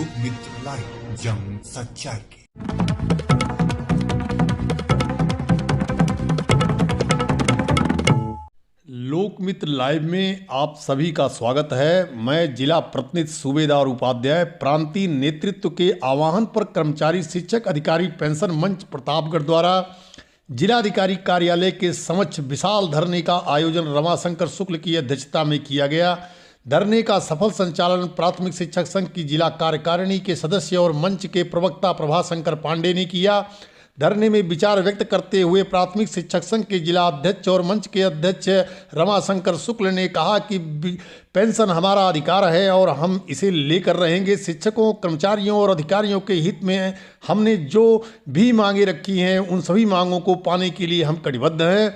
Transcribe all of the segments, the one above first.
लोकमित्र live, जंग सच्चाई की। लोकमित्र लाइव में आप सभी का स्वागत है। मैं जिला प्रतिनिधि सूबेदार उपाध्याय प्रांतीय नेतृत्व के आह्वान पर कर्मचारी शिक्षक अधिकारी पेंशन मंच प्रतापगढ़ द्वारा जिलाधिकारी कार्यालय के समक्ष विशाल धरने का आयोजन रमाशंकर शुक्ल की अध्यक्षता में किया गया। धरने का सफल संचालन प्राथमिक शिक्षक संघ की जिला कार्यकारिणी के सदस्य और मंच के प्रवक्ता प्रभाशंकर पांडे ने किया। धरने में विचार व्यक्त करते हुए प्राथमिक शिक्षक संघ के जिला अध्यक्ष और मंच के अध्यक्ष रमाशंकर शुक्ल ने कहा कि पेंशन हमारा अधिकार है और हम इसे लेकर रहेंगे। शिक्षकों, कर्मचारियों और अधिकारियों के हित में हमने जो भी मांगे रखी हैं उन सभी मांगों को पाने के लिए हम कटिबद्ध हैं।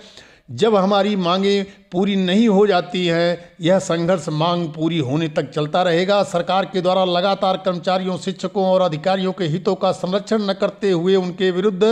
जब हमारी मांगें पूरी नहीं हो जाती हैं, यह संघर्ष मांग पूरी होने तक चलता रहेगा। सरकार के द्वारा लगातार कर्मचारियों, शिक्षकों और अधिकारियों के हितों का संरक्षण न करते हुए उनके विरुद्ध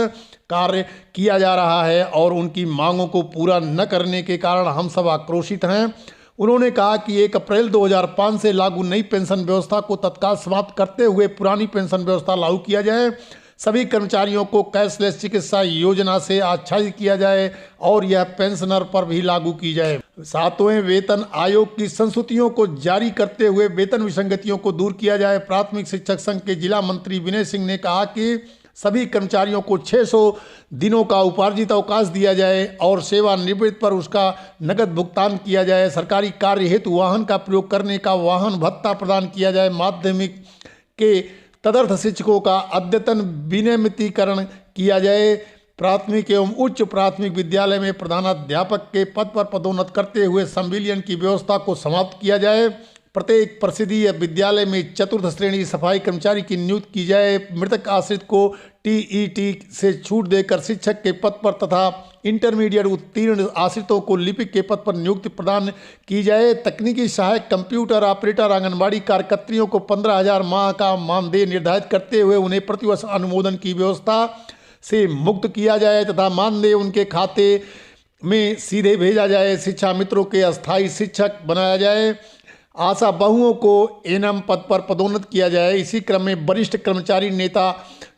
कार्य किया जा रहा है और उनकी मांगों को पूरा न करने के कारण हम सब आक्रोशित हैं। उन्होंने कहा कि 1 अप्रैल 2005 से लागू नई पेंशन व्यवस्था को तत्काल समाप्त करते हुए पुरानी पेंशन व्यवस्था लागू किया जाए। सभी कर्मचारियों को कैशलेस चिकित्सा योजना से आच्छादित किया जाए और यह पेंशनर पर भी लागू की जाए। 7वें वेतन आयोग की संस्तुतियों को जारी करते हुए वेतन विसंगतियों को दूर किया जाए। प्राथमिक शिक्षक संघ के जिला मंत्री विनय सिंह ने कहा कि सभी कर्मचारियों को 600 दिनों का उपार्जित अवकाश दिया जाए और सेवानिवृत्ति पर उसका नकद भुगतान किया जाए। सरकारी कार्य हेतु वाहन का प्रयोग करने का वाहन भत्ता प्रदान किया जाए। माध्यमिक के तदर्थ शिक्षकों का अद्यतन विनियमितीकरण किया जाए। प्राथमिक एवं उच्च प्राथमिक विद्यालय में प्रधानाध्यापक के पद पर पदोन्नत करते हुए संविलियन की व्यवस्था को समाप्त किया जाए। प्रत्येक परिषदीय विद्यालय में चतुर्थ श्रेणी सफाई कर्मचारी की नियुक्ति की जाए। मृतक आश्रित को टीईटी से छूट देकर शिक्षक के पद पर तथा इंटरमीडिएट उत्तीर्ण आश्रितों को लिपिक के पद पर नियुक्ति प्रदान की जाए। तकनीकी सहायक, कंप्यूटर ऑपरेटर, आंगनबाड़ी कार्यकर्त्रियों को 15,000 माह का मानदेय निर्धारित करते हुए उन्हें प्रतिवर्ष अनुमोदन की व्यवस्था से मुक्त किया जाए तथा मानदेय उनके खाते में सीधे भेजा जाए। शिक्षा मित्रों के अस्थायी शिक्षक बनाया जाए। आशा बहुओं को एनएम पद पर पदोन्नत किया जाए। इसी क्रम में वरिष्ठ कर्मचारी नेता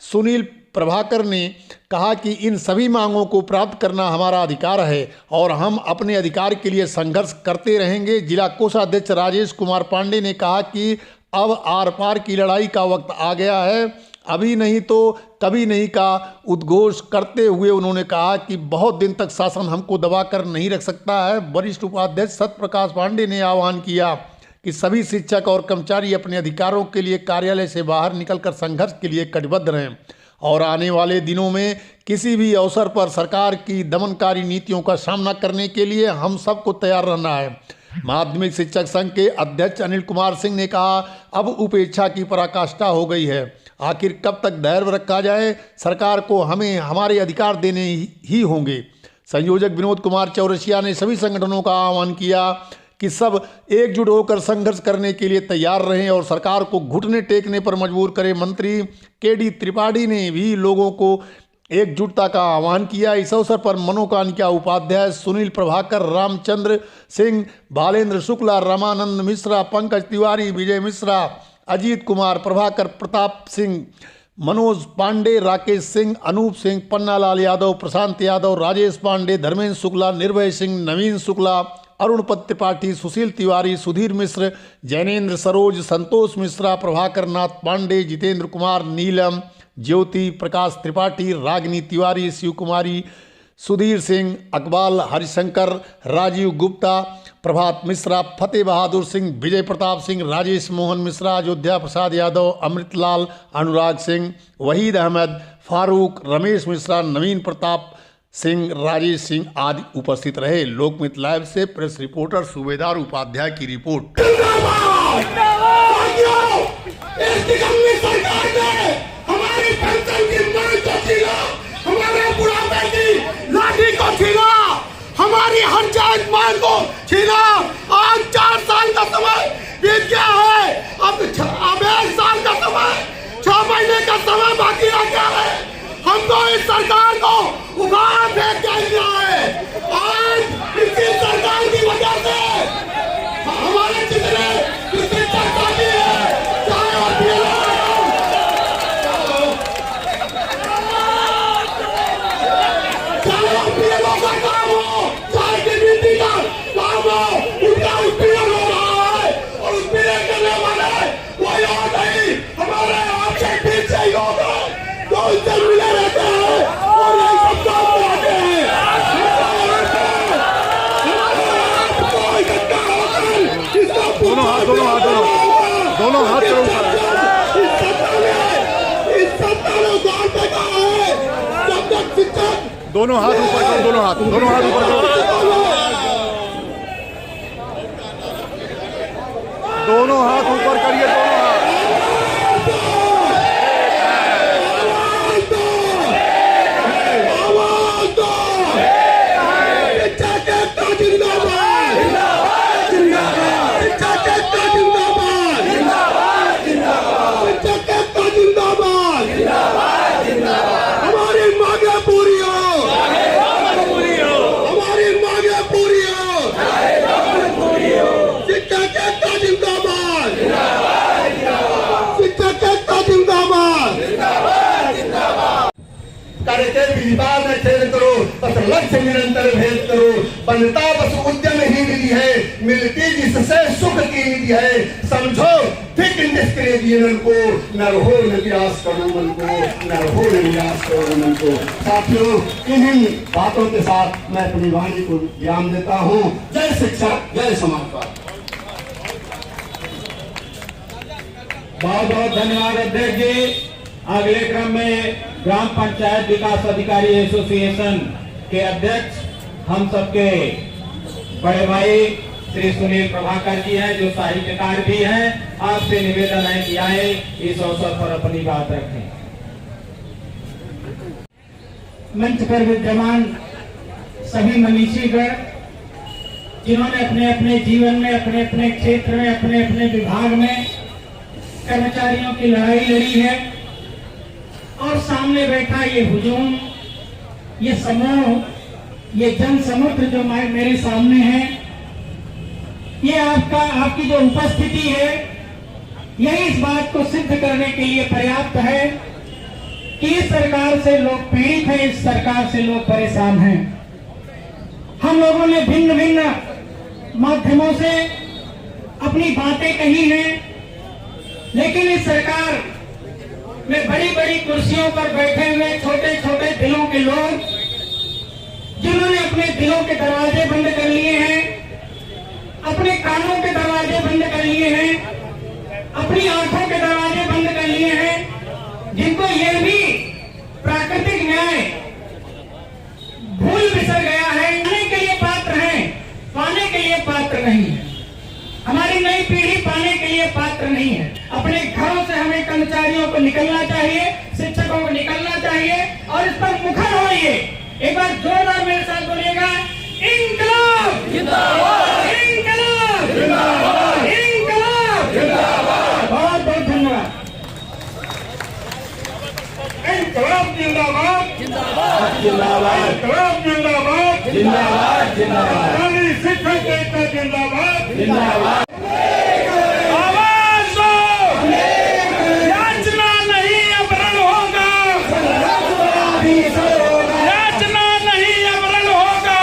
सुनील प्रभाकर ने कहा कि इन सभी मांगों को प्राप्त करना हमारा अधिकार है और हम अपने अधिकार के लिए संघर्ष करते रहेंगे। जिला कोषाध्यक्ष राजेश कुमार पांडे ने कहा कि अब आर पार की लड़ाई का वक्त आ गया है, अभी नहीं तो कभी नहीं का उद्घोष करते हुए उन्होंने कहा कि बहुत दिन तक शासन हमको दबा कर नहीं रख सकता है। वरिष्ठ उपाध्यक्ष सत्यप्रकाश पांडे ने आह्वान किया कि सभी शिक्षक और कर्मचारी अपने अधिकारों के लिए कार्यालय से बाहर निकलकर संघर्ष के लिए कटिबद्ध रहें और आने वाले दिनों में किसी भी अवसर पर सरकार की दमनकारी नीतियों का सामना करने के लिए हम सबको तैयार रहना है। माध्यमिक शिक्षक संघ के अध्यक्ष अनिल कुमार सिंह ने कहा, अब उपेक्षा की पराकाष्ठा हो गई है, आखिर कब तक धैर्य रखा जाए? सरकार को हमें हमारे अधिकार देने ही होंगे। संयोजक विनोद कुमार चौरसिया ने सभी संगठनों का आह्वान किया कि सब एकजुट होकर संघर्ष करने के लिए तैयार रहें और सरकार को घुटने टेकने पर मजबूर करें। मंत्री केडी त्रिपाठी ने भी लोगों को एकजुटता का आह्वान किया। इस अवसर पर मनोकामना उपाध्याय, सुनील प्रभाकर, रामचंद्र सिंह, बालेंद्र शुक्ला, रमानंद मिश्रा, पंकज तिवारी, विजय मिश्रा, अजीत कुमार, प्रभाकर, प्रताप सिंह, मनोज पांडे, राकेश सिंह, अनूप सिंह, पन्नालाल यादव, प्रशांत यादव, राजेश पांडे, धर्मेंद्र शुक्ला, निर्भय सिंह, नवीन शुक्ला, अरुणपत त्रिपाठी, सुशील तिवारी, सुधीर मिश्र, जैनेन्द्र सरोज, संतोष मिश्रा, प्रभाकर नाथ पांडे, जितेंद्र कुमार, नीलम, ज्योति प्रकाश त्रिपाठी, रागिनी तिवारी, शिव कुमारी, सुधीर सिंह, अकबाल हरिशंकर, राजीव गुप्ता, प्रभात मिश्रा, फतेह बहादुर सिंह, विजय प्रताप सिंह, राजेश मोहन मिश्रा, अयोध्या प्रसाद यादव, अमृतलाल, अनुराग सिंह, वहीद अहमद, फारूक, रमेश मिश्रा, नवीन प्रताप सिंह, राजेश सिंह आदि उपस्थित रहे। लोकमित्र लाइव से प्रेस रिपोर्टर सूबेदार उपाध्याय की रिपोर्ट। हमारी पेंशन की मांग को छीना, हमारे बुढ़ापे की लाठी को छीना, हमारी हर जायज मांग को छीना। आज 4 साल का समय बीत गया है, अब 1 साल का समय, 6 महीने का समय बाकी रह गया है। हमको इस सरकार को उखाड़ फेंक देना है। आज इसी सरकार की वजह से हमारे जितने शिक्षक साथी हैं, चाहे वो दोनों हाथ करो ऊपर। इस सत्ता ने उधार फेंका है। जब तक शिक्षक दोनों हाथ ऊपर करो, दोनों हाथ ऊपर करो, दोनों हाथ ऊपर करिए, दोनों हाथ। लक्ष्य निरंतर भेद करो, बनता बस उद्यम ही निधि है, मिलती जिससे सुख की निधि है। समझो थिक इंडस्ट्रियल को, न रहो निराश करो मन को, न रहो निराश करो मन को। साथियों, इन्हीं बातों के साथ मैं अपनी वाणी को विराम देता हूँ। जय शिक्षक, जय समाजवाद। बहुत बहुत धन्यवाद अध्यक्ष जी। अगले क्रम में ग्राम पंचायत विकास अधिकारी एसोसिएशन के अध्यक्ष हम सबके बड़े भाई श्री सुनील प्रभाकर जी हैं, जो साहित्यकार भी हैं। आपसे निवेदन है कि आए इस अवसर पर अपनी बात रखें। मंच पर विद्यमान सभी मनीषीगण, जिन्होंने अपने अपने जीवन में, अपने अपने क्षेत्र में, अपने अपने विभाग में कर्मचारियों की लड़ाई लड़ी है, और सामने बैठा ये हुजूम, ये समूह, ये जन समुद्र जो मेरे सामने है, ये आपकी जो उपस्थिति है, यही इस बात को सिद्ध करने के लिए पर्याप्त है कि इस सरकार से लोग पीड़ित हैं, इस सरकार से लोग परेशान हैं। हम लोगों ने भिन्न भिन्न माध्यमों से अपनी बातें कही हैं, लेकिन इस सरकार में बड़ी बड़ी कुर्सियों पर बैठे हुए छोटे छोटे दिलों के लोग, जिन्होंने अपने दिलों के दरवाजे बंद कर लिए हैं, अपने कानों के दरवाजे बंद कर लिए हैं, अपनी आंखों के दरवाजे बंद कर लिए हैं, जिनको यह भी प्राकृतिक न्याय भूल बिसर गया है, पाने के लिए पात्र हैं, पाने के लिए पात्र नहीं है। हमारी नई पीढ़ी पाने के लिए पात्र नहीं है। अपने घरों से हमें कर्मचारियों को निकलना चाहिए, शिक्षकों को निकलना चाहिए, और इस पर मुखर होइए। एक बार जोरदार मेरे साथ बोलिएगा, इंकलाब जिंदाबाद, इंकलाब जिंदाबाद, इंकलाब जिंदाबाद। बहुत बहुत धन्यवाद। इंकलाब जिंदाबाद, जिंदाबाद जिंदाबाद, इंकलाब जिंदाबाद, जिंदाबाद जिंदाबाद, शिक्षक एकता जिंदाबाद, जिंदाबाद। आवाज दो, याचना नहीं अब रण होगा, याचना नहीं अब रण होगा,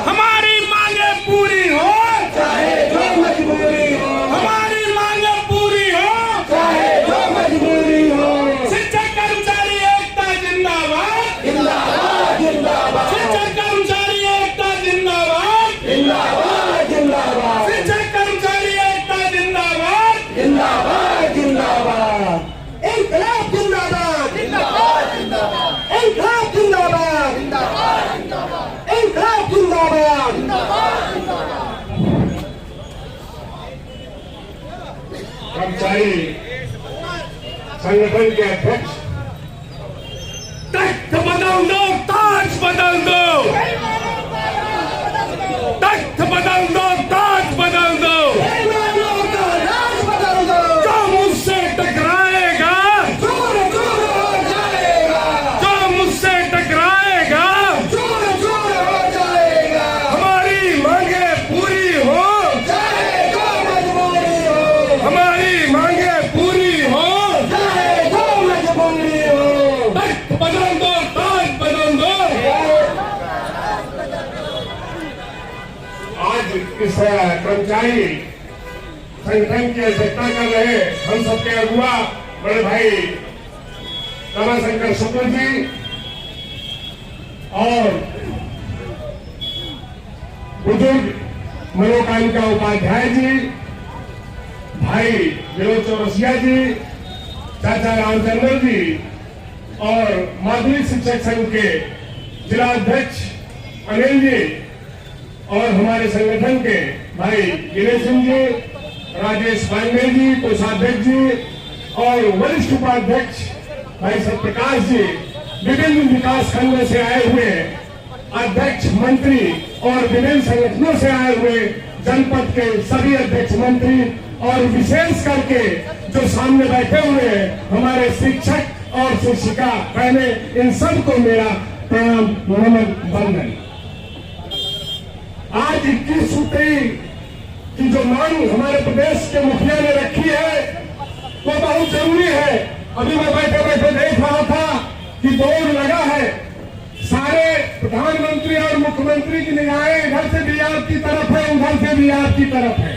हमारी मांगे पूरी हो चाहे जो मजबूरी हो, हमारी मांगे पूरी हो चाहे जो मजबूरी हो। शिक्षक कर्मचारी एकता जिंदाबाद, जिंदाबाद जिंदाबाद, शिक्षक कर्मचारी एकता जिंदाबाद, जिंदाबाद जिंदाबाद, शिक्षक कर्मचारी एकता जिंदाबाद, जिंदाबाद जिंदाबाद, इंकलाब जिंदाबाद, जिंदाबाद जिंदाबाद, इंकलाब जिंदाबाद, इंकलाब जिंदाबाद। कर्मचारी संगठन के अध्यक्ष, तख्त बदल दो, ताज बदल दो, तख्त बदल दो, ताज बदल दो, जो मुझसे टकराएगा, जो मुझसे टकराएगा, हमारी मांगे पूरी हो, हमारी मांगे पूरी हो, तख्त बदल दो, ताज बदल दो। आज इस कर्मचारी संगठन की अध्यक्षता कर रहे हम सबके अगुआ बड़े भाई रमाशंकर शुक्ल जी और बुजुर्ग मनोकामना उपाध्याय जी, भाई विनोद चौरसिया जी, चाचा रामचंद्र जी और माध्यमिक शिक्षक संघ के जिला अध्यक्ष अनिल जी और हमारे संगठन के भाई गिरीश सिंह जी, राजेश पांडे जी, कोषाध्यक्ष जी और वरिष्ठ उपाध्यक्ष भाई सत्यप्रकाश जी, विभिन्न विकास खंडों से आए हुए अध्यक्ष मंत्री और विभिन्न संगठनों से आए हुए जनपद के सभी अध्यक्ष मंत्री और विशेष करके जो सामने बैठे हुए हैं हमारे शिक्षक और शिक्षिका बहने, इन सबको मेरा प्रणाम नमन वंदन। आज 21 सूत्री की जो मांग हमारे प्रदेश के मुखिया ने रखी है वो बहुत जरूरी है। अभी मैं बैठे बैठे देख रहा था कि बोर्ड लगा है, सारे प्रधानमंत्री और मुख्यमंत्री की निगाहें इधर से भी आपकी तरफ है, उधर से भी आपकी तरफ है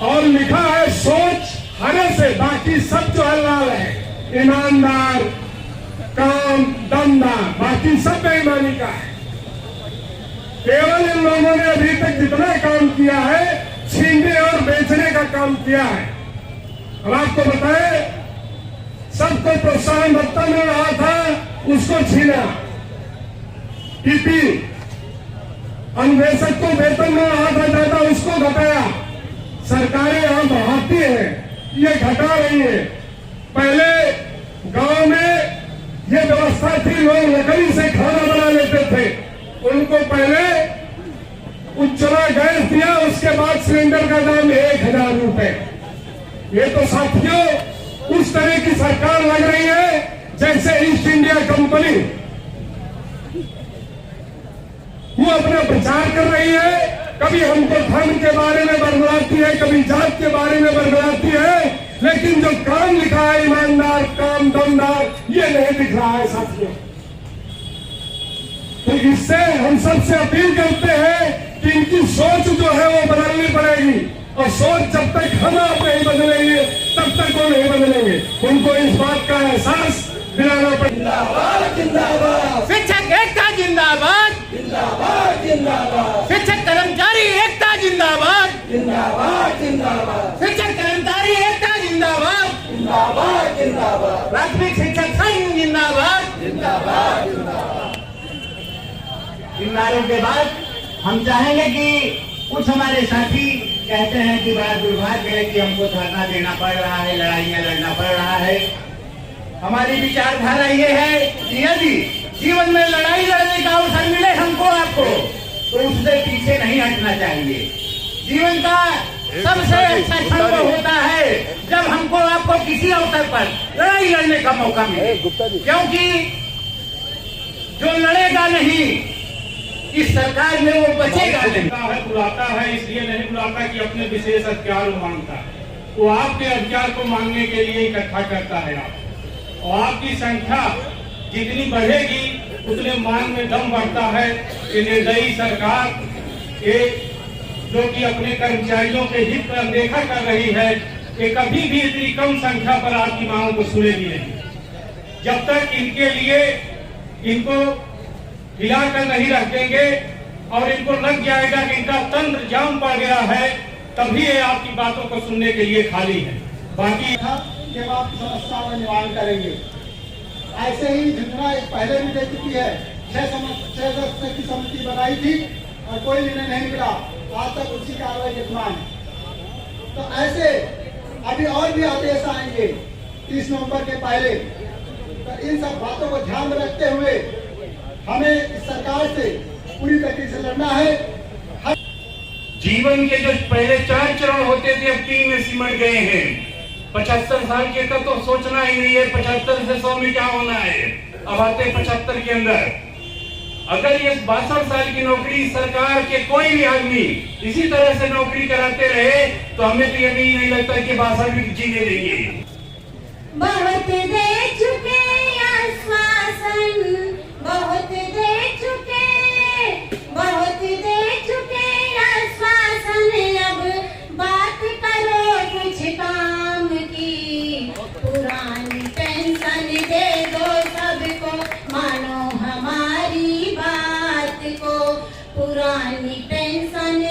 और लिखा है सोच हरे से, बाकी सब जो हलाल है, ईमानदार, काम, दमदार, बाकी सब बेईमानी का है। केवल इन लोगों ने अभी तक जितना काम किया है छीनने और बेचने का काम किया है। अब आपको बताएं, सबको प्रोत्साहन भत्ता मिल रहा था, उसको छीना। टीपी अन्वेषक को वेतन मिल रहा था ज्यादा, उसको घटाया। सरकारें यहां बढ़ाती है, ये घटा रही है। पहले गांव में ये व्यवस्था थी, लोग लकड़ी से खाना बना लेते थे, उनको पहले उज्ज्वला गैस दिया, उसके बाद सिलेंडर का दाम 1000 रुपए। ये तो साथियों उस तरह की सरकार लग रही है जैसे ईस्ट इंडिया कंपनी, वो अपना प्रचार कर रही है। कभी हमको धर्म के बारे में बरगलाती है, कभी जात के बारे में बरगलाती है, लेकिन जो काम लिखा है ईमानदार, काम, दमदार, ये नहीं दिख रहा है साथियों। तो इससे हम सबसे अपील करते हैं कि इनकी सोच जो है वो बदलनी पड़ेगी और सोच जब तक हम आप नहीं बदलेंगे तब तक वो नहीं बदलेंगे। उनको इस बात का एहसास दिलाना पड़ेगा। जिंदाबाद, शिक्षक एकता जिंदाबाद, जिंदाबाद, जिंदाबाद, शिक्षक कर्मचारी एकता जिंदाबाद, जिंदाबाद, जिंदाबाद, शिक्षक कर्मचारी एकता जिंदाबाद, जिंदाबाद, जिंदाबाद, प्राथमिक शिक्षक संघ जिंदाबाद, जिंदाबाद, जिंदाबाद। इन नारों के बाद हम चाहेंगे कि कुछ हमारे साथी कहते हैं कि बड़ा दुर्भाग्य है कि हमको धरना देना पड़ रहा है, लड़ाइयां लड़ना पड़ रहा है। हमारी विचारधारा ये है कि यदि जीवन में लड़ाई लड़ने का अवसर मिले हमको आपको, तो उससे पीछे नहीं हटना चाहिए। जीवन का सबसे अच्छा क्षण होता है जब हमको आपको किसी अवसर पर लड़ाई लड़ने का मौका मिले, क्योंकि जो लड़ेगा नहीं इस सरकार में वो बचेगा नहीं। बुलाता है इसलिए नहीं बुलाता कि अपने विशेष अधिकार मांगता है, वो आपके अधिकार को मांगने के लिए इकट्ठा करता है आप, और आपकी संख्या जितनी बढ़ेगी उतने मांग में दम बढ़ता है। कि निर्दयी सरकार जो कि अपने कर्मचारियों के हित पर अनदेखा कर रही है, कि कभी भी इतनी कम संख्या पर आपकी मांगों को सुनेगी नहीं। जब तक इनके लिए इनको हिलाकर नहीं रख देंगे और इनको लग जाएगा कि इनका तंत्र जाम पड़ गया है, तभी ये आपकी बातों को सुनने के लिए खाली है। बाकी जब आप समस्या का निवारण करेंगे, ऐसे ही झंझना एक पहले भी दे चुकी है। 6 सदस्य की समिति बनाई थी और कोई निर्णय नहीं मिला, आज तक उसी कार्रवाई विद्यमान है। तो ऐसे अभी और भी आदेश आएंगे 30 नवंबर के पहले। तो इन सब बातों को ध्यान में रखते हुए हमें इस सरकार से पूरी तरीके से लड़ना है। जीवन के जो पहले 4 चरण होते थे अब 3 में सिमट गए हैं। 75 साल के का तो सोचना ही नहीं है 75 से 100 में क्या होना है। अब आते 75 के अंदर अगर ये 62 साल की नौकरी सरकार के कोई भी आदमी इसी तरह से नौकरी कराते रहे तो हमें तो ये भी नहीं लगता कि 62 भी जीने देंगे। बहुत दे चुके आश्वासन, बहुत दे चुके आश्वासन, अब बात करो कुछ काम की। पुरानी पेंशन दे दो सबको, मानो हमारी बात को। पुरानी पेंशन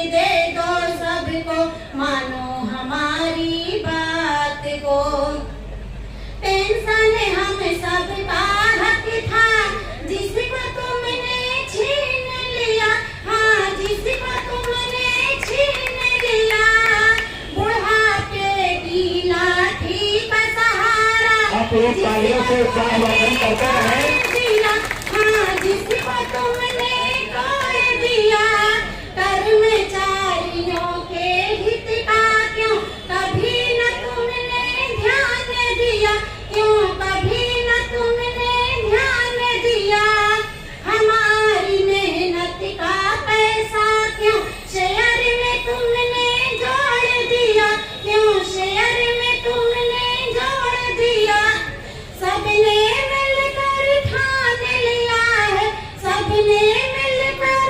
लोग तालियों से उत्साहवर्धन करते रहे। हाँ, जिसको तुमने तोड़ दिया, कर्मचारियों के हित का क्यों कभी न तुमने ध्यान दिया, क्यों कभी न तुमने ध्यान दिया। हमारी मेहनत का पैसा क्यों शेयर में तुमने जोड़ दिया, क्यों शेयर में तुमने जोड़ दिया। सबने मिलकर ठान लिया है, सबने मिलकर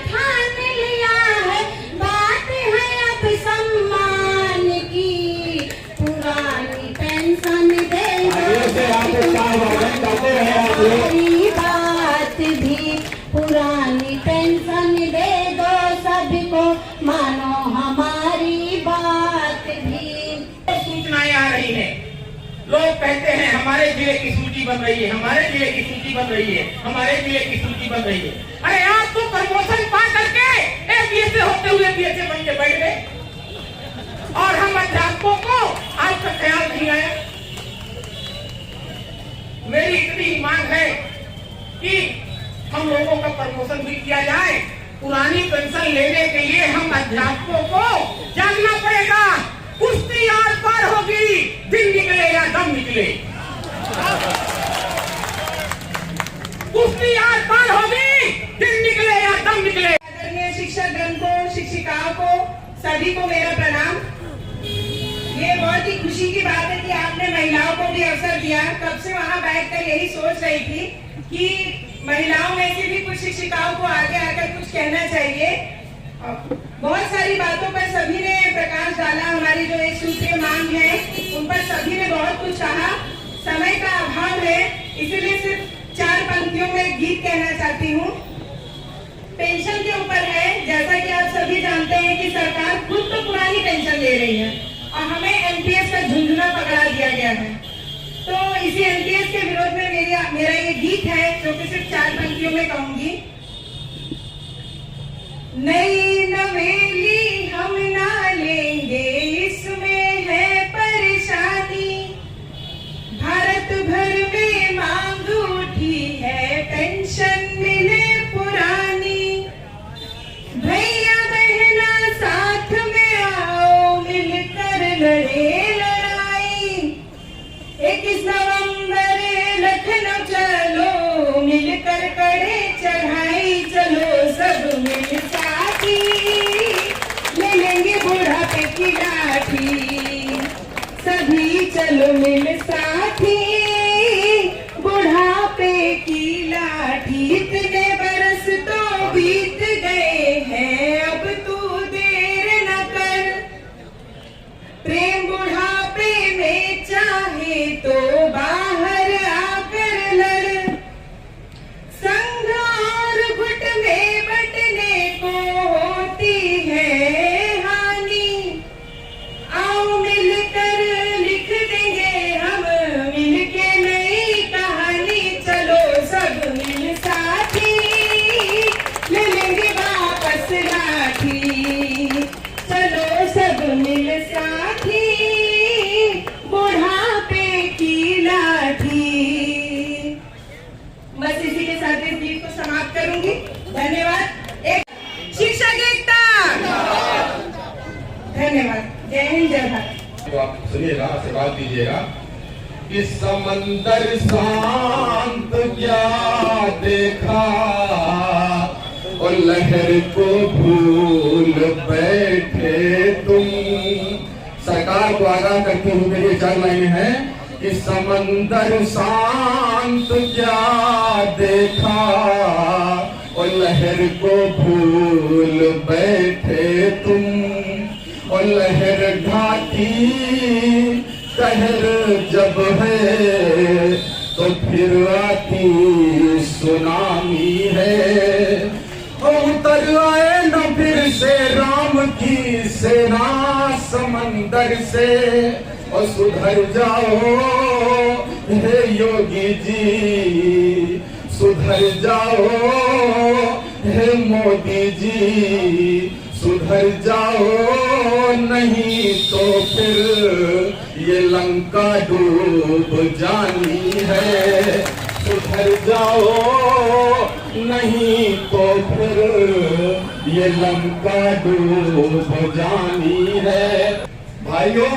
ठान लिया है। बात है अब सम्मान की, पुरानी पेंशन दे हमारी बात भी, पुरानी पेंशन दे दो सबको, मानो हमारी बात भी। सूचनाएं आ रही हैं, लोग कहते हैं हमारे जिले की सूची बन रही है, हमारे जिले की सूची बन रही है, हमारे जिले की सूची बन रही है। अरे आप तो प्रमोशन पा करके एपीएस से होते हुए पीएसए बन के बैठ गए, और हम अध्यापकों को आज तक ख्याल नहीं आया। मेरी इतनी मांग है कि हम लोगों का प्रमोशन भी किया जाए। पुरानी पेंशन लेने के लिए हम अध्यापकों को जागना पड़ेगा। कुश्ती आर पार होगी, दिन निकले या दम निकले। कुश्ती आर पार होगी, दिन निकले या दम निकले। आदरणीय शिक्षक गणों, शिक्षिकाओं को, सभी को मेरा प्रणाम। ये बहुत ही खुशी की बात है कि आपने महिलाओं को भी अवसर दिया। कब से वहाँ बैठकर यही सोच रही थी कि महिलाओं में से भी कुछ शिक्षिकाओं को आगे आकर कुछ कहना चाहिए। बहुत सारी बातों पर सभी ने प्रकाश डाला। हमारी जो एक सूत्रीय मांग है उन पर सभी ने बहुत कुछ कहा। समय का अभाव है, इसलिए सिर्फ 4 पंक्तियों में एक गीत कहना चाहती हूँ। पेंशन के ऊपर है। जैसा कि आप सभी जानते हैं कि सरकार खुद तो पुरानी पेंशन ले रही है और हमें एनपीएस का झुंझुना पकड़ा दिया गया है। तो इसी एनपीएस के विरोध में मेरा ये गीत है जो कि सिर्फ 4 पंक्तियों में कहूंगी। नई नवेली हम ना लेंगे, इसमें है परेशानी। भारत भर में मांग उठी है, पेंशन मिले पुरानी। भैया बहना साथ में आओ, मिलकर लड़े लड़ाई। 21 नवंबर लखनऊ चलो, मिलकर करे चढ़ाई। चलो सब मिल साथी, ले लेंगे बुढ़ापे की लाठी। सभी चलो मिल साथी, बुढ़ापे की लाठी। इतने बरस तो बीत गए हैं, अब तू देर न कर। प्रेम बुढ़ापे में चाहे तो बाहर आकर लड़। संग और गुट में बटने को होती है हानि। आओ मिलकर लिख देंगे हम, मिलके नई कहानी। चलो सब मिल साथी, ले लेंगे वापस लाठी। चलो सब मिल साथी, बुढ़ापे की लाठी। बस इसी के साथ इस गीत को समाप्त करूंगी। धन्यवाद। एक शिक्षक एकता, धन्यवाद। जय हिंद, जय भारत। तो आप सुनिएगा, आशीर्वाद दीजिएगा। कि समंदर शांत क्या देखा, और लहर को भूल बैठे तुम। सरकार को आगाह करते हुए मेरी 4 लाइनें हैं कि समंदर शांत क्या देखा, और लहर को भूल बैठे तुम। और लहर घाटी कहर जब है, तो फिर आती सुनामी है। और उतर आए न फिर से राम की सेना समंदर से। और सुधर जाओ हे योगी जी, सुधर जाओ हे मोदी जी, सुधर जाओ नहीं तो फिर ये लंका डूब जानी है, सुधर जाओ नहीं तो फिर ये लंका डूब जानी है। भाइयों,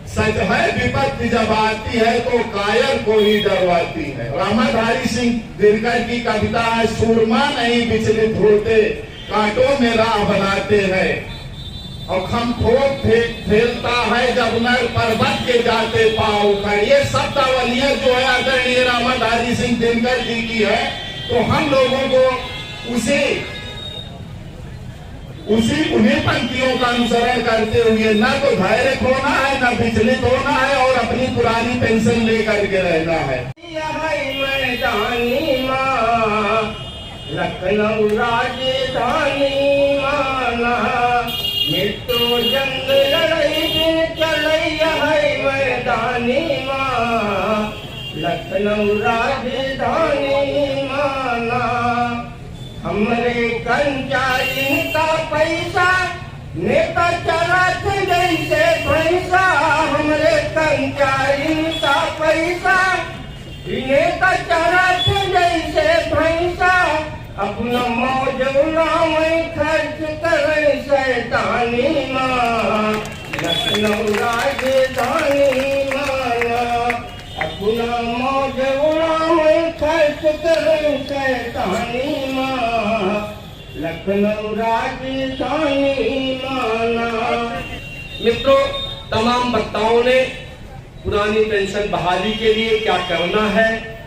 सच है विपत्ति जब आती है तो कायर को ही डरवाती है। रामाधारी सिंह दिनकर की कविता है, सूरमा नहीं विचलित होते, कांटों में राह बनाते हैं, और खमखोट फैलता है जब नर पर्वत के जाते पाँव उखड़। ये शब्दावलियां जो है आदरणीय रामाधारी सिंह दिनकर जी की है, तो हम लोगों को उन्हीं पंक्तियों का अनुसरण करते हुए न तो धैर्य खोना है, न विचलित होना है, और अपनी पुरानी पेंशन लेकर के रहना है। लखनऊ राजधानी माना, मिट्टो जंग लड़ाई चलैया है मैदानी माँ। लखनऊ राजधानी माना, हमरे कर्मचारी का पैसा नेता चरत जैसे पैसा। हमरे कर्मचारी का पैसा नेता चरत जैसे पैसा। अपना मौज में खर्च करे शैतानी माँ। लखनऊ राजधानी माना, अपना मौज में खर्च करे शैतानी माँ। लखनऊ राजधानी माना। मित्रों, तमाम वक्ताओं ने पुरानी पेंशन बहाली के लिए क्या करना है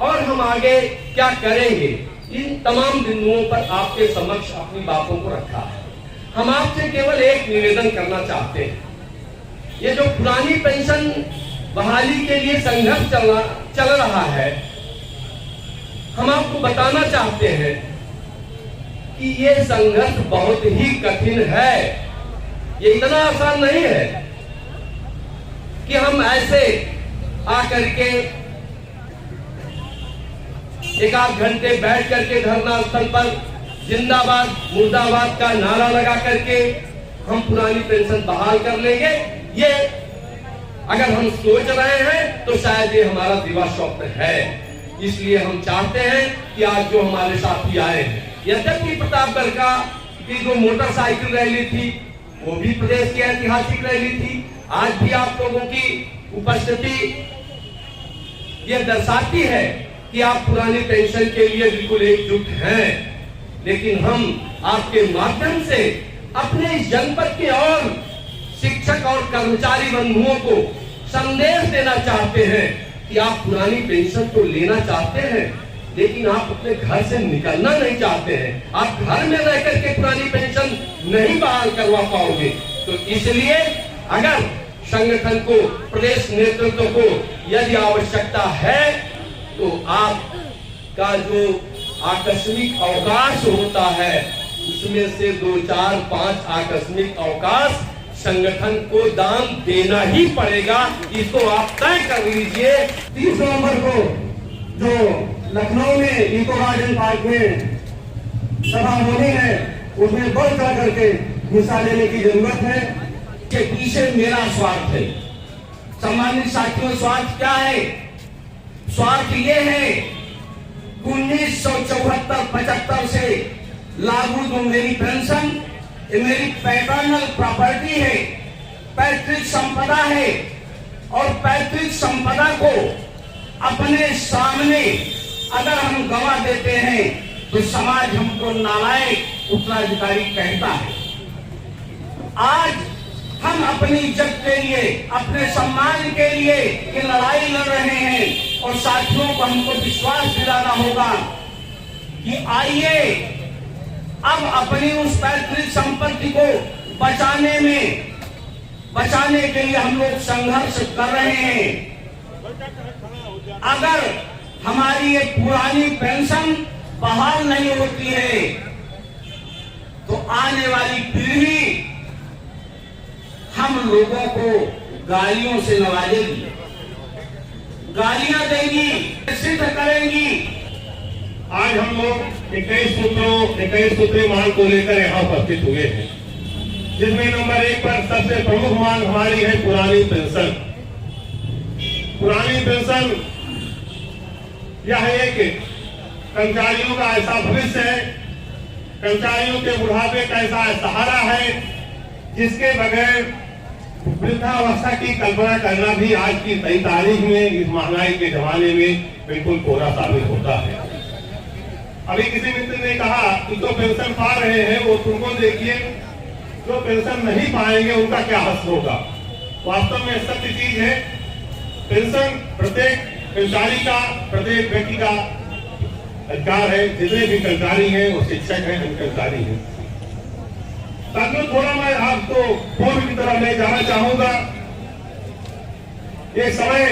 और हम आगे क्या करेंगे, इन तमाम बिंदुओं पर आपके समक्ष अपनी बातों को रखा है। हम आपसे केवल एक निवेदन करना चाहते हैं, ये जो पुरानी पेंशन बहाली के लिए संघर्ष चल रहा है, हम आपको बताना चाहते हैं कि ये संघर्ष बहुत ही कठिन है। ये इतना आसान नहीं है कि हम ऐसे आकर के एक आध घंटे बैठ करके धरना स्थल पर जिंदाबाद मुर्दाबाद का नारा लगा करके हम पुरानी पेंशन बहाल कर लेंगे। ये अगर हम सोच रहे हैं तो शायद ये हमारा दिवा स्वप्न है। इसलिए हम चाहते हैं कि आज जो हमारे साथी आए हैं, यद्यपि प्रतापगढ़ का की जो मोटरसाइकिल रैली थी वो भी प्रदेश की ऐतिहासिक रैली थी, आज भी आप लोगों की उपस्थिति ये दर्शाती है कि आप पुरानी पेंशन के लिए बिल्कुल एकजुट हैं। लेकिन हम आपके माध्यम से अपने इस जनपद के और शिक्षक और कर्मचारी बंधुओं को संदेश देना चाहते हैं कि आप पुरानी पेंशन तो लेना चाहते हैं, लेकिन आप अपने घर से निकलना नहीं चाहते हैं। आप घर में रह करके पुरानी पेंशन नहीं बहाल करवा पाओगे। तो इसलिए अगर संगठन को, प्रदेश नेतृत्व को यदि आवश्यकता है तो आपका जो आकस्मिक अवकाश होता है उसमें से 2, 4, 5 आकस्मिक अवकाश संगठन को दान देना ही पड़ेगा। इसको आप तय कर लीजिए। 30 नवंबर को जो लखनऊ में इको गार्डन पार्क में सभा होनी है, उसमें बढ़ चढ़ करके हिस्सा लेने की जरूरत है। के पीछे मेरा स्वार्थ है। सम्मानित साथियों, स्वार्थ क्या है? स्वार्थ ये है 1974-75 से लागू जो मेरी पेंशन, ये मेरी पैटर्नल प्रॉपर्टी है, पैतृक संपदा है, और पैतृक संपदा को अपने सामने अगर हम गंवा देते हैं तो समाज हमको नालायक उत्तराधिकारी कहता है। आज हम अपनी इज्जत के लिए, अपने सम्मान के लिए ये लड़ाई लड़ रहे हैं, और साथियों को हमको विश्वास दिलाना होगा कि आइए अब अपनी उस पैतृक संपत्ति को बचाने के लिए हम लोग संघर्ष कर रहे हैं। अगर हमारी ये पुरानी पेंशन बहाल नहीं होती है तो आने वाली पीढ़ी हम लोगों को गालियों से नवाजेगी, गालियां देगी, सिद्ध करेंगी। आज हम लोग 21 सूत्रीय मांग को लेकर यहाँ उपस्थित हुए हैं। जिसमें नंबर 1 पर सबसे प्रमुख मांग हमारी है पुरानी पेंशन। पुरानी पेंशन यह एक कर्मचारियों का ऐसा भविष्य है, कर्मचारियों के बुढ़ापे का ऐसा सहारा है जिसके बगैर वृद्धावस्था की कल्पना करना भी आज की 23 तारीख में इस महंगाई के जमाने में बिल्कुल कोरा साबित होता है। अभी किसी मित्र ने कहा कि तो पेंशन पा रहे हैं वो तुमको देखिए, जो पेंशन नहीं पाएंगे उनका क्या हश्र होगा। वास्तव में सत्य चीज है, पेंशन प्रत्येक कर्मचारी का, प्रत्येक व्यक्ति का अधिकार है। जितने भी कर्मचारी हैं वो शिक्षक हैं, हम कर्मचारी हैं। साथियों, थोड़ा मैं आपको पूर्व की तरफ ले जाना चाहूंगा। एक समय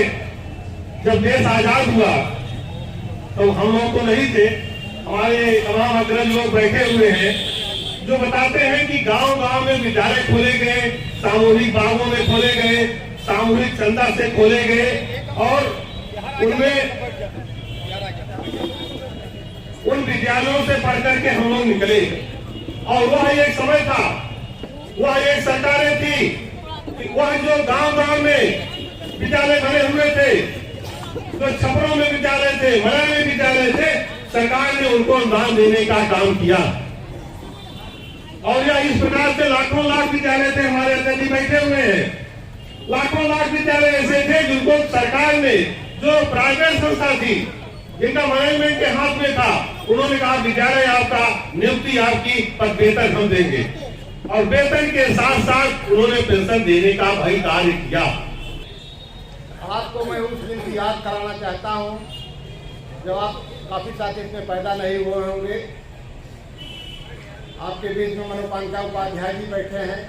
जब देश आजाद हुआ तो हम लोग तो नहीं थे, हमारे तमाम अग्रज लोग बैठे हुए हैं जो बताते हैं कि गांव-गांव में विद्यालय खोले गए, सामूहिक बागों में खोले गए, सामूहिक चंदा से खोले गए और उनमें उन विद्यालयों से पढ़ करके हम लोग निकले। और वह एक समय था, वह एक सरकारें थी कि वह जो गांव-गांव में विद्यालय बने हुए थे, जो छपरों में विद्यालय थे, मलय में विद्यालय थे, सरकार ने उनको अनुदान देने का काम किया। और यह इस प्रकार से लाखों लाख विद्यालय थे, हमारे अध्यक्ष जी बैठे हुए हैं, लाखों लाख विद्यालय ऐसे थे जिनको सरकार ने, जो प्राइवेट संस्था थी जिनका मैनेजमेंट के हाथ में था, उन्होंने कहा विद्यालय आपका, नियुक्ति आपकी, पर वेतन हम देंगे। और वेतन के साथ साथ उन्होंने पेंशन देने का भाई कार्य किया। आपको मैं उस दिन की याद कराना चाहता हूं जब आप काफी साथी इसमें पैदा नहीं हुए होंगे। आपके बीच में मनोकांक्षा उपाध्याय जी बैठे हैं।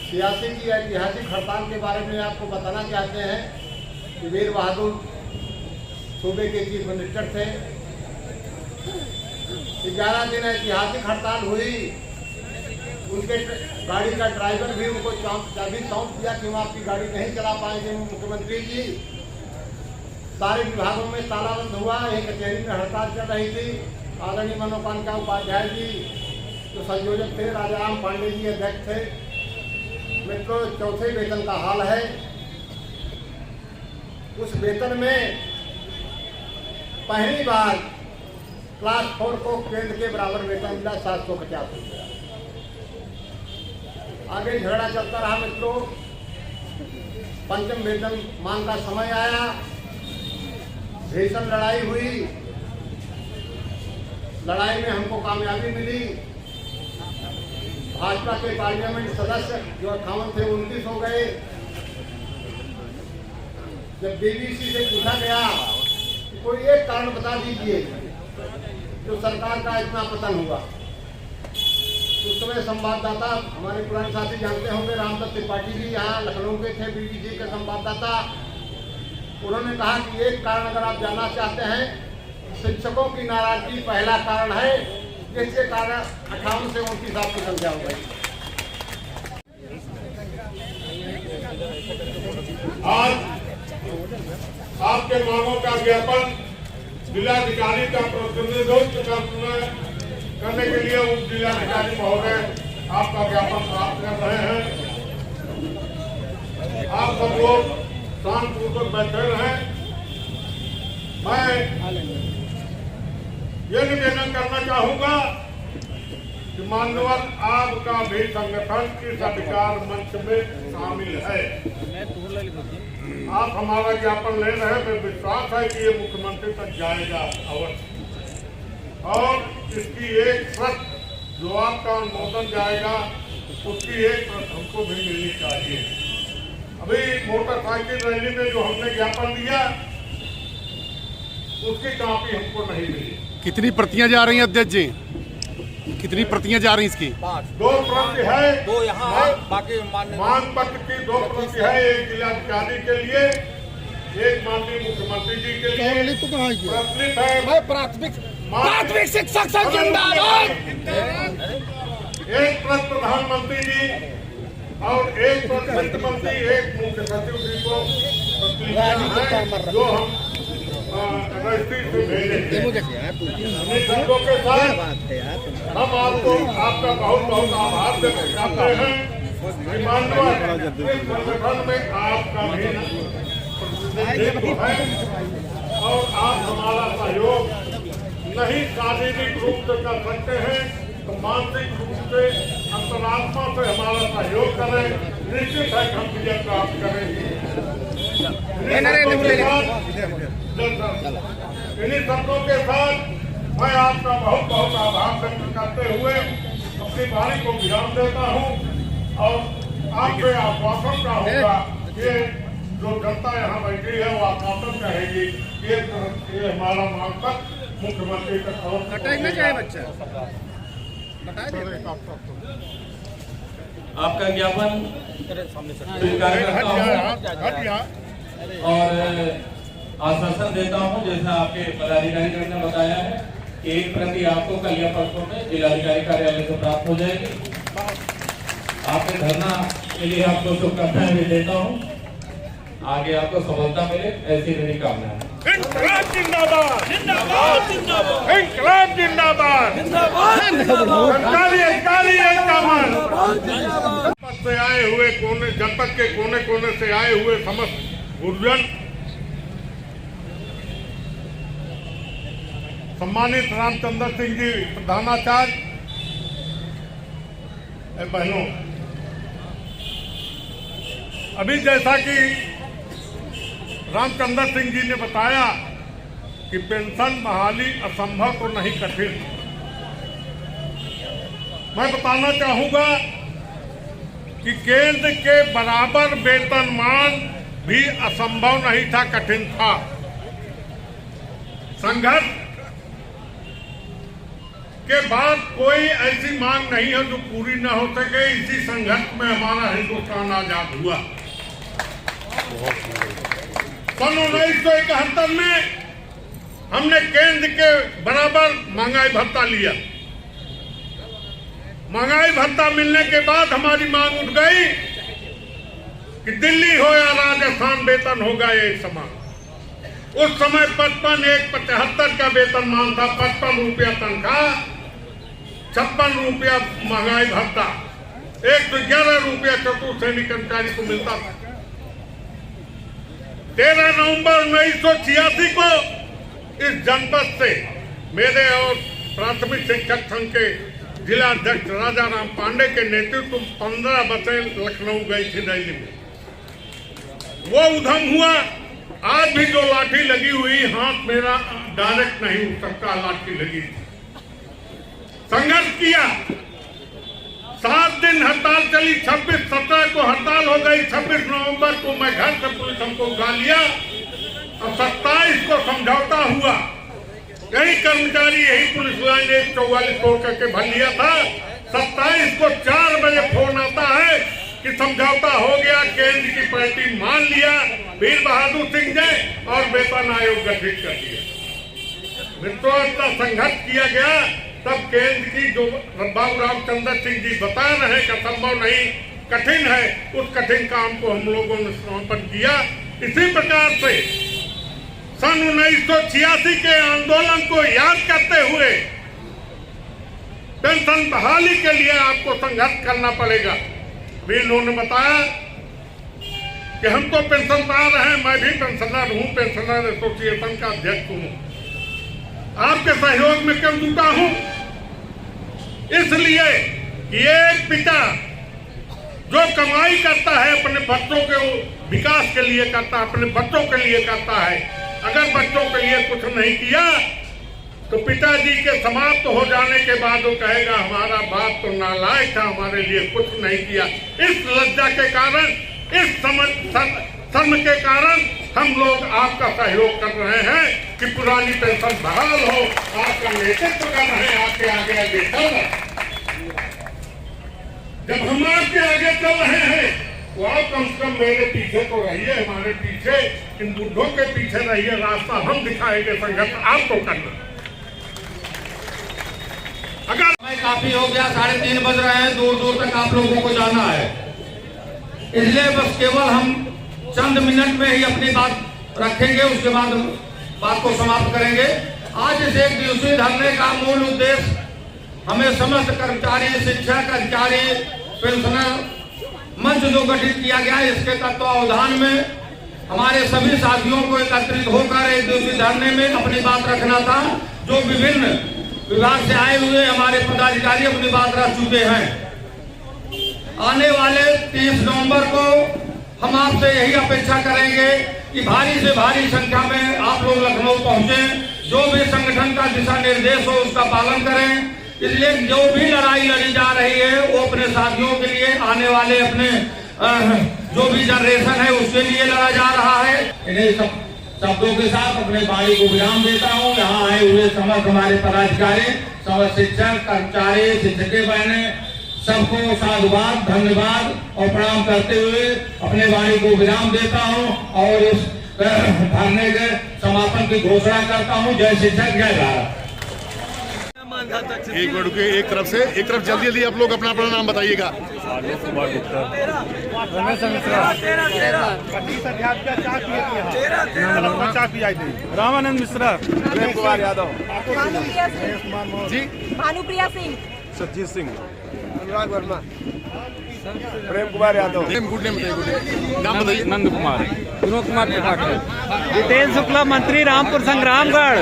86 की ऐतिहासिक हड़ताल के बारे में आपको बताना चाहते हैं कि वीर बहादुर सूबे के चीफ मिनिस्टर थे। 11 दिन ऐतिहासिक हड़ताल हुई। उनके गाड़ी का ड्राइवर भी उनको चाबी सौंप दिया कि वो आपकी गाड़ी नहीं चला पाएंगे मुख्यमंत्री जी। सारे विभागों में तालाबंद हुआ। एक कचहरी में हड़ताल चल रही थी। आदरणीय मनोकांक्षा उपाध्याय जी जो संयोजक थे, राजाराम पांडे जी अध्यक्ष थे। मित्रों, चौथे वेतन का हाल है। उस वेतन में पहली बार क्लास 4 को केंद्र के बराबर वेतन मिला 750 रुपया। आगे झगड़ा चलता रहा मित्रों। पंचम वेतन मांग का समय आया, भीषण लड़ाई हुई। लड़ाई में हमको कामयाबी मिली। भाजपा के पार्लियामेंट सदस्य जो 58 थे 29 हो गए। जब बीबीसी से पूछा गया कि कोई एक कारण बता दीजिए जो सरकार का इतना पतन हुआ, उस समय संवाददाता, हमारे पुराने साथी जानते होंगे, रामदत्त त्रिपाठी जी यहाँ लखनऊ के थे, बीबीसी के संवाददाता। उन्होंने कहा कि एक कारण अगर आप जानना चाहते हैं, शिक्षकों की नाराजगी पहला कारण है, जिसके कारण 58 से 29 आपकी संख्या हो गई। आज आपके मांगों का ज्ञापन जिलाधिकारी का प्रतिनिधित्व करने के लिए उप जिलाधिकारी महोदय आपका ज्ञापन प्राप्त कर रहे हैं। आप सब लोग शांतिपूर्वक बैठे रहे। मैं ये निवेदन करना चाहूंगा कि मान्यवर आपका भी संगठन इस अधिकार मंच में शामिल है। आप हमारा ज्ञापन ले रहे हैं, मैं विश्वास है कि ये मुख्यमंत्री तक जाएगा अवश्य। और इसकी एक प्रत जो आपका अनुमोदन जाएगा, उसकी एक प्रत हमको भी मिलनी चाहिए। अभी मोटरसाइकिल रैली में जो हमने ज्ञापन दिया, उसकी कॉपी हमको नहीं मिली। कितनी प्रतियां जा रही हैं अध्यक्ष जी? कितनी प्रतियां जा रही हैं इसकी? 2 प्रति है, 2 यहाँ, बाकी मांग पत्र की 2 प्रति है। एक जिलाधिकारी के लिए, एक माननीय मुख्यमंत्री जी के लिए प्रचलित है। प्राथमिक शिक्षक संघ जिंदाबाद। एक प्रति प्रधानमंत्री जी और एक प्रति वित्त मंत्री, एक मुख्य सचिव जी को प्रतिनिधित्व है, जो हम रजिस्ट्री से भेजे। शब्दों के साथ हम आपको आपका बहुत बहुत आभार व्यक्त करते हैं। माननीय इस संगठन में आपका भी प्रतिनिधित्व है और आप हमारा सहयोग नहीं शारीरिक रूप से कर सकते हैं तो मानसिक रूप से अंतरात्मा से हमारा सहयोग करें, निश्चित है हम विजय प्राप्त करेंगे। इन्हीं शब्दों के साथ मैं आपका बहुत बहुत आभार व्यक्त करते हुए अपनी बारी को विराम देता हूँ और आपके आश्वासन का होगा ये जो जनता यहाँ बैठी है वो आश्वासन कहेगी ये हमारा मांग तक मुख्यमंत्री तक आपका ज्ञापन स्वीकार करता हूं और आश्वासन देता हूं जैसा आपके पदाधिकारी ने बताया है कि एक प्रति आपको कल या परसों में जिलाधिकारी कार्यालय से प्राप्त हो जाएगी। आपके धरना के लिए आपको शुभकामनाएं भी देता हूं, आगे आपको सफलता मिले ऐसी मेरी कामना है। इंकलाब जिंदाबाद, जिंदाबाद जिंदाबाद, इंकलाब जिंदाबाद, जिंदाबाद, सरकारी अधिकारी से आए हुए कोने जनपद के कोने कोने से आए हुए समस्त गुरुजन, सम्मानित रामचंद्र सिंह जी प्रधानाचार्य, बहनों, अभी जैसा कि रामचंद्र सिंह जी ने बताया कि पेंशन बहाली असंभव तो नहीं कठिन। मैं बताना चाहूंगा कि केंद्र के बराबर वेतनमान भी असंभव नहीं था, कठिन था। संघर्ष के बाद कोई ऐसी मांग नहीं है जो पूरी न हो सके। इसी संघर्ष में हमारा हिंदुस्तान आजाद हुआ। सन 1971 में हमने केंद्र के बराबर महंगाई भत्ता लिया। महंगाई भत्ता मिलने के बाद हमारी मांग उठ गई कि दिल्ली हो या राजस्थान वेतन होगा एक समान। उस समय 55,175 का वेतनमान था, 55 रुपया तनख्वाह, 56 रुपया महंगाई भत्ता, 111 रुपया चतुर्थ कर्मचारी को मिलता था। 13 नवंबर 1986 को इस जनपद से मेरे और प्राथमिक शिक्षक संघ के जिला अध्यक्ष राजा राम पांडे के नेतृत्व 15 बसें लखनऊ गई थी दिल्ली में। वो उधम हुआ। आज भी जो लाठी लगी हुई, हाथ मेरा डायरेक्ट नहीं उठ सकता, लाठी लगी। संघर्ष किया, 7 दिन हड़ताल चली। 26-17 को हड़ताल हो गई। 26 नवंबर को मैं घर से पुलिस हमको उठा लिया और 27 को समझौता हुआ। यही कर्मचारी, यही पुलिस लाइन 144 तोड़ करके भर लिया था। 27 को 4 बजे फोन आता है कि समझौता हो गया, केंद्र की पार्टी मान लिया, वीर बहादुर सिंह ने और वेतन आयोग गठित कर दिया। मित्रों, इतना संघर्ष किया गया। तब केंद्र की जो बाबू रामचंद्र सिंह जी बता रहे हैं कि असंभव नहीं, कठिन है, उस कठिन काम को हम लोगों ने समर्पण किया। इसी प्रकार से सन 1986 के आंदोलन को याद करते हुए पेंशन बहाली के लिए आपको संघर्ष करना पड़ेगा। भी इन्होंने बताया कि हम तो पेंशन पा रहे हैं, मैं भी पेंशनर हूं, पेंशनर एसोसिएशन का अध्यक्ष हूं। आपके सहयोग में क्यों जुटा हूं? इसलिए कि एक पिता जो कमाई करता है अपने बच्चों के विकास के लिए करता है, अपने बच्चों के लिए करता है। अगर बच्चों के लिए कुछ नहीं किया तो पिताजी के समाप्त हो जाने के बाद वो कहेगा हमारा बाप तो नालायक था, हमारे लिए कुछ नहीं किया। इस लज्जा के कारण, इस शर्म के कारण हम लोग आपका सहयोग कर रहे हैं कि पुरानी पेंशन बहाल हो। आपका नेतृत्व कर रहे हैं, आपके आगे आगे चल रहे हैं। जब हम आपके आगे चल रहे हैं तो आप कम से कम मेरे पीछे तो रहिए, हमारे पीछे, इन बुढ़ों के पीछे रहिए। रास्ता हम दिखाएंगे, संघर्ष आपको करना। अगर समय काफी हो गया, 3:30 बज रहे हैं, दूर दूर तक आप लोगों को जाना है, इसलिए बस केवल हम चंद मिनट में ही अपनी बात रखेंगे, उसके बाद बात को समाप्त करेंगे। आज इस एक दिवसीय धरने का मूल उद्देश्य हमें समस्त कर्मचारी, शिक्षक, अधिकारी, पेंशनर मंच जो गठित किया गया है, इसके तत्वावधान में हमारे सभी साथियों को एकत्रित होकर एक दिवसीय धरने में अपनी बात रखना था। जो विभिन्न विभाग से आए हुए हमारे पदाधिकारी अपनी बात रख चुके हैं। आने वाले 30 नवंबर को हम आपसे यही अपेक्षा करेंगे कि भारी से भारी संख्या में आप लोग लखनऊ पहुंचे, जो भी संगठन का दिशा निर्देश हो उसका पालन करें। इसलिए जो भी लड़ाई लड़ी जा रही है वो अपने साथियों के लिए, आने वाले अपने जो भी जनरेशन है उसके लिए लड़ा जा रहा है। इन्हीं सब शब्दों के साथ अपने वाणी को विराम देता हूँ। यहाँ आए हुए समस्त हमारे पदाधिकारी, समस्त शिक्षक, कर्मचारी, शिक्षकें बहने, सबको साधुवाद, धन्यवाद और प्रणाम करते हुए अपने वाणी को विराम देता हूँ और इस धरने के समापन की घोषणा करता हूँ। जय शिक्षक, जय भारत। एक मिनट रुकिए, एक तरफ जल्दी जल्दी आप लोग अपना नाम बताइएगा। रामानंद मिश्रा, प्रेम कुमार यादव, जी, भानुप्रिया सिंह, सज्जीत सिंह, अनुराग वर्मा, प्रेम कुमार यादव, गुड नेम नाम बताइए। नंद कुमार, विनोद कुमार प्रभाकर, जितेंद्र शुक्ला, मंत्री रामपुर संग्रामगढ़,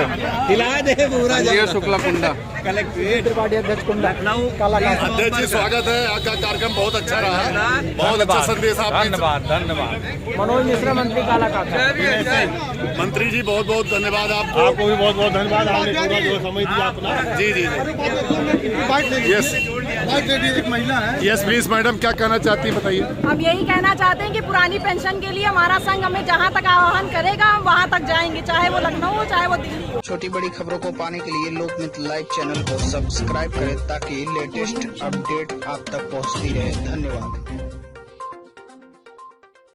शुक्ला कुंडा, अध्यक्ष कुंडा, अध्यक्ष जी स्वागत है। आपका कार्यक्रम बहुत अच्छा रहा है, बहुत अच्छा संदेश आपने। धन्यवाद। मनोज मिश्रा, मंत्री कालाकाट, मंत्री जी बहुत बहुत धन्यवाद आपको भी बहुत बहुत धन्यवाद। आपने पूरा जो समय दिया अपना। जी जी यस एक महिला है। यस प्लीज मैडम, क्या कहना चाहती है बताइए। हम यही कहना चाहते हैं कि पुरानी पेंशन के लिए हमारा संघ हमें जहां तक आह्वान करेगा हम वहां तक जाएंगे, चाहे वो लखनऊ हो चाहे वो दिल्ली हो। छोटी बड़ी खबरों को पाने के लिए लोकमित्र लाइव चैनल को सब्सक्राइब करें ताकि लेटेस्ट अपडेट आप तक पहुंचती रहे। धन्यवाद।